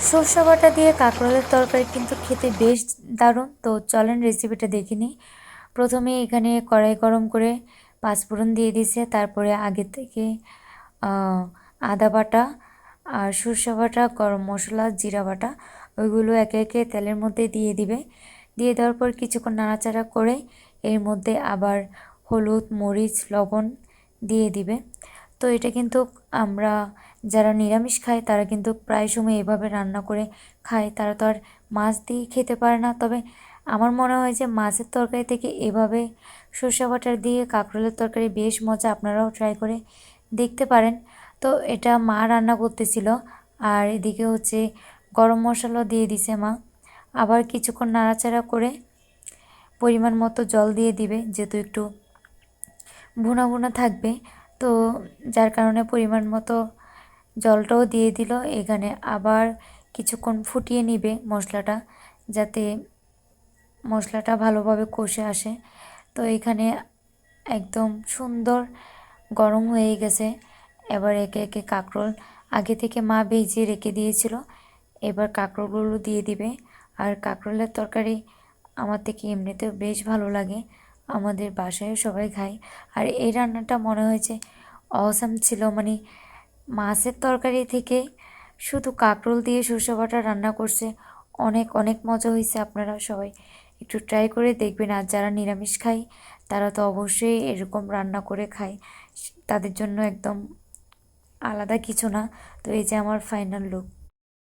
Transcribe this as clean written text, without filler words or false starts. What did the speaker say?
সর্ষে বাটা দিয়ে কাঁকরোলের তরকারি কিন্তু খেতে বেশ দারুণ। তো চলেন রেসিপিটা দেখে নিই। প্রথমে এখানে কড়াই গরম করে পাঁচফোড়ন দিয়ে দিয়েছে, তারপরে আগে থেকে আদা বাটা আর সর্ষে বাটা, গরম মশলা, জিরা বাটা ওইগুলো একে একে তেলের মধ্যে দিয়ে দিবে। দিয়ে দেওয়ার পর কিছুক্ষণ নাড়াচাড়া করে এর মধ্যে আবার হলুদ, মরিচ, লবণ দিয়ে দিবে। তো এটা কিন্তু আমরা যারা নিরামিষ খায় তারা কিন্তু প্রায় সময় এভাবে রান্না করে খায়। তারা তো আর মাছ দিয়ে খেতে পারে না। তবে আমার মনে হয় যে মাছের তরকারি থেকে এভাবে সর্ষে বাটা দিয়ে কাঁকরোলের তরকারি বেশ মজা, আপনারাও ট্রাই করে দেখতে পারেন। তো এটা মা রান্না করতেছিল, আর এদিকে হচ্ছে গরম মশলা দিয়ে দিছে মা। আবার কিছুক্ষণ নাড়াচাড়া করে পরিমাণ মতো জল দিয়ে দিবে, যেহেতু একটু ভুনা ভুনা থাকবে। তো যার কারণে পরিমাণ মতো জলটাও দিয়ে দিল। এখানে আবার কিছুক্ষণ ফুটিয়ে নিবে মশলাটা, যাতে মশলাটা ভালোভাবে কষে আসে। তো এখানে একদম সুন্দর গরম হয়ে গেছে। এবার একে একে কাঁকরোল আগে থেকে মা ভেজিয়ে রেখে দিয়েছিল, এবার কাঁকরোলগুলো দিয়ে দিবে। আর কাঁকরোলের তরকারি আমার থেকে এমনিতেও বেশ ভালো লাগে, আমাদের বাসায়ও সবাই খায়। আর এই রান্নাটা মনে হয়েছে অসাম ছিল, মানে মাছের তরকারি থেকে শুধু কাঁকরোল দিয়ে সর্ষে বাটা রান্না করছে, অনেক অনেক মজা হয়েছে। আপনারা সবাই একটু ট্রাই করে দেখবেন। আর যারা নিরামিষ খায় তারা তো অবশ্যই এরকম রান্না করে খায়, তাদের জন্য একদম আলাদা কিছু না। তো এই যে আমার ফাইনাল লুক।